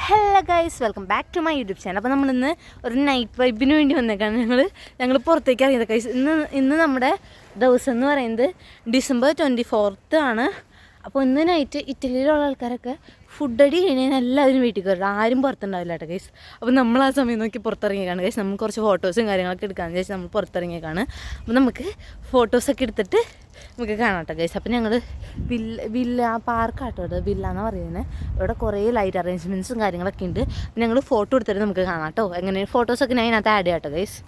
Hello guys, welcome back to my YouTube channel. അപ്പോൾ നമ്മളിന്ന് ഒരു നൈറ്റ് വൈബിന് വേണ്ടി വന്നേക്കാണ്. ഞങ്ങൾ പുറത്തേക്ക് ഇറങ്ങിയത് ഗൈസ്. ഇന്ന് നമ്മുടെ ദിവസം എന്ന് പറയുന്നത് December 24 ആണ്. അപ്പോൾ ഇന്ന് നൈറ്റ് ഇറ്റലിയിലുള്ള ആൾക്കാരൊക്കെ ഫുഡ് അടി കഴിഞ്ഞാൽ എല്ലാവരും വീട്ടിൽ കയറും, ആരും പുറത്തുണ്ടാവില്ല കേട്ടോ ഗൈസ്. അപ്പോൾ നമ്മൾ ആ സമയം നോക്കി പുറത്തിറങ്ങിയേക്കാണ് ഗൈസ്. നമ്മൾ കുറച്ച് ഫോട്ടോസും കാര്യങ്ങളൊക്കെ എടുക്കാമെന്ന് വെച്ചാൽ നമ്മൾ പുറത്തിറങ്ങിയേക്കാണ്. അപ്പോൾ നമുക്ക് ഫോട്ടോസൊക്കെ എടുത്തിട്ട് നമുക്ക് കാണാം കേട്ടോ ഗൈസ്. അപ്പോൾ ഞങ്ങൾ വില്ല പാർക്കാട്ടോ, ഇവിടെ വില്ല എന്നാണ് പറയുന്നത്. ഇവിടെ കുറേ ലൈറ്റ് അറേഞ്ച്മെൻറ്റ്സും കാര്യങ്ങളൊക്കെ ഉണ്ട്. ഞങ്ങൾ ഫോട്ടോ എടുത്തിട്ട് നമുക്ക് കാണാം കേട്ടോ. എങ്ങനെ ഫോട്ടോസൊക്കെ ഞാൻ അതിനകത്ത് ആഡ് ചെയ്യാം കേട്ടോ ഗൈസ്.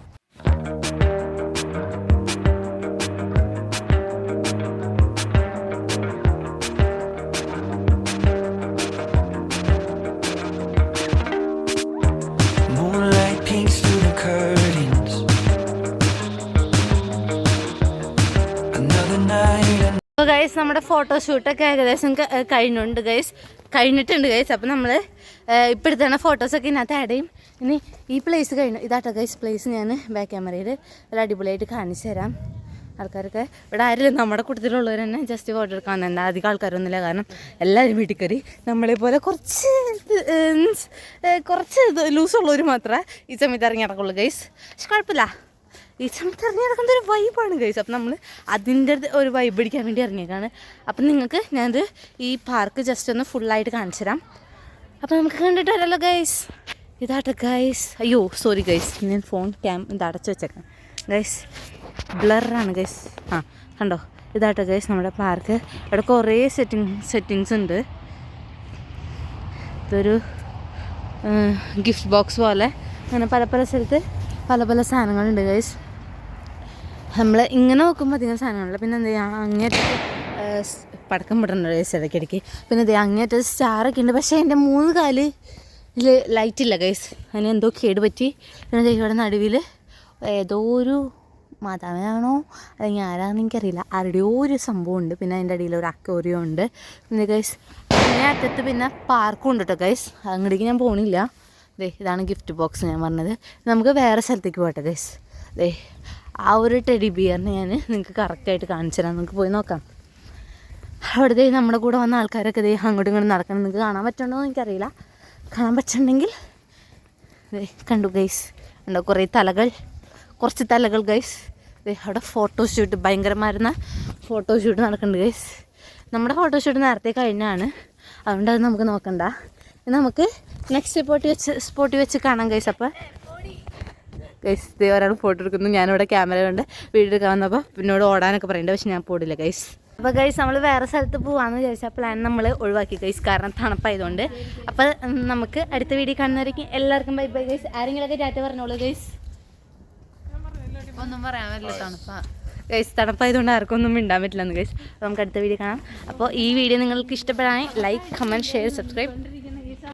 അപ്പോൾ ഗൈസ്, നമ്മുടെ ഫോട്ടോഷൂട്ടൊക്കെ ഏകദേശം കഴിഞ്ഞിട്ടുണ്ട് ഗൈസ്. അപ്പോൾ നമ്മൾ ഇപ്പോൾ എടുത്തുന്ന ഫോട്ടോസൊക്കെ ഇതിനകത്ത് ആഡ് ചെയ്യും. ഇനി ഈ പ്ലേസ് കഴിഞ്ഞു. ഇതാട്ടോ ഗൈസ് പ്ലേസ്. ഞാൻ ബാക്ക് ക്യാമറയിൽ ഒരു അടിപൊളിയായിട്ട് കാണിച്ചു തരാം. ആൾക്കാരൊക്കെ ഇവിടെ ആരും നമ്മുടെ കൂട്ടത്തിലുള്ളവർ തന്നെ ജസ്റ്റ് ഫോട്ടോ എടുക്കാൻ വന്നത്. അധികം ആൾക്കാരൊന്നുമില്ല, കാരണം എല്ലാവരും വീട്ടിൽ കയറി. നമ്മളെപ്പോലെ കുറച്ച് ലൂസുള്ളവർ മാത്രമേ ഈ സമയത്ത് ഇറങ്ങി നടക്കുള്ളൂ ഗൈസ്. പക്ഷെ കുഴപ്പമില്ല, ഈ സമയത്ത് ഇറങ്ങി നടക്കുന്ന ഒരു വൈബാണ് ഗൈസ്. അപ്പം നമ്മൾ അതിൻ്റെ ഒരു വൈബ് അടിക്കാൻ വേണ്ടി ഇറങ്ങിയേക്കാണ്. അപ്പം നിങ്ങൾക്ക് ഞാനത് ഈ പാർക്ക് ജസ്റ്റ് ഒന്ന് ഫുള്ളായിട്ട് കാണിച്ചു തരാം. അപ്പം നമുക്ക് കണ്ടിട്ട് വരാമല്ലോ ഗൈസ്. ഇതാട്ടെ ഗൈസ്. അയ്യോ സോറി ഗൈസ്, ഞാൻ ഫോൺ ഇത് അടച്ചു വെച്ചേക്കാം ഗൈസ്. ബ്ലറാണ് ഗൈസ്. കണ്ടോ, ഇതാട്ടെ ഗൈസ് നമ്മുടെ പാർക്ക്. ഇവിടെ കുറേ സെറ്റിങ്സ് ഉണ്ട്. ഇതൊരു ഗിഫ്റ്റ് ബോക്സ് പോലെ അങ്ങനെ പല സ്ഥലത്ത് പല സാധനങ്ങളുണ്ട് ഗൈസ്. നമ്മൾ ഇങ്ങനെ നോക്കുമ്പോൾ അധികം സാധനങ്ങളില്ല. പിന്നെ എന്താ അങ്ങേറ്റ പടക്കം വിടണ്ട ഗൈസ് ഇടയ്ക്കിടയ്ക്ക്. പിന്നെ എന്താ അങ്ങേറ്റ സ്റ്റാറൊക്കെ ഉണ്ട്. പക്ഷേ എൻ്റെ 3 കാലിൽ ലൈറ്റില്ല ഗൈസ്. അതിന് എന്തോ കേട് പറ്റി. പിന്നെ ഇവിടെ നടുവിൽ ഏതോ ഒരു മാതാവിനാണോ അല്ലെങ്കിൽ ആരാണെന്ന് എനിക്കറിയില്ല, ആരുടെയോ ഒരു സംഭവം ഉണ്ട്. പിന്നെ അതിൻ്റെ അടിയിൽ ഒരു അക്വേറിയം ഉണ്ട്. പിന്നെ ഗൈസ് അങ്ങനെ അറ്റത്ത് പിന്നെ പാർക്കും ഉണ്ട് കേട്ടോ ഗൈസ്. അങ്ങോട്ടേക്ക് ഞാൻ പോകണില്ല. ഇതാണ് ഗിഫ്റ്റ് ബോക്സ് ഞാൻ പറഞ്ഞത്. നമുക്ക് വേറെ സ്ഥലത്തേക്ക് പോകട്ടെ ഗൈസ്. ആ ഒരു ടെഡി ബിയറിനെ ഞാൻ നിങ്ങൾക്ക് കറക്റ്റായിട്ട് കാണിച്ചു തരാം. നിങ്ങൾക്ക് പോയി നോക്കാം. അവിടെ നമ്മുടെ കൂടെ വന്ന ആൾക്കാരൊക്കെ അങ്ങോട്ടും ഇങ്ങോട്ടും നടക്കണം. നിങ്ങൾക്ക് കാണാൻ പറ്റണോ എന്ന് എനിക്കറിയില്ല. കാണാൻ പറ്റുന്നുണ്ടെങ്കിൽ കണ്ടു ഗൈസ്. ഉണ്ടോ കുറച്ച് തലകൾ ഗൈസ്. അവിടെ ഫോട്ടോഷൂട്ട്, ഭയങ്കരമായിരുന്ന ഫോട്ടോഷൂട്ട് നടക്കുന്നുണ്ട് ഗൈസ്. നമ്മുടെ ഫോട്ടോഷൂട്ട് നേരത്തെ കഴിഞ്ഞാണ്, അതുകൊണ്ട് അത് നമുക്ക് നോക്കണ്ട. നമുക്ക് നെക്സ്റ്റ് സ്പോട്ടിൽ വെച്ച് കാണാം ഗൈസ്. അപ്പോൾ ഗൈസ് ഒരാൾ ഫോട്ടോ എടുക്കുന്നു. ഞാനിവിടെ ക്യാമറ കൊണ്ട് വീഡിയോ എടുക്കാൻ വന്നപ്പോൾ പിന്നോട് ഓടാനൊക്കെ പറയുന്നുണ്ട്. പക്ഷെ ഞാൻ പോടില്ല ഗൈസ്. അപ്പോൾ ഗൈസ് നമ്മൾ വേറെ സ്ഥലത്ത് പോകാമെന്ന് വിചാരിച്ചാൽ പ്ലാൻ നമ്മൾ ഒഴിവാക്കി ഗൈസ്, കാരണം തണുപ്പായതുകൊണ്ട്. അപ്പോൾ നമുക്ക് അടുത്ത വീഡിയോ കാണുന്നവരേക്കും എല്ലാവർക്കും ബൈ ബൈ ഗൈസ്. ആരെങ്കിലുമൊക്കെ ടാറ്റ പറഞ്ഞോളൂ ഗൈസ്. ഒന്നും പറയാൻ പറ്റില്ല, തണുപ്പായതുകൊണ്ട് ആർക്കും ഒന്നും മിണ്ടാൻ പറ്റില്ലെന്ന് ഗൈസ്. അപ്പോൾ നമുക്ക് അടുത്ത വീഡിയോ കാണാം. അപ്പോൾ ഈ വീഡിയോ നിങ്ങൾക്ക് ഇഷ്ടപ്പെടാൻ ലൈക്ക്, കമൻറ്റ്, ഷെയർ, സബ്സ്ക്രൈബ്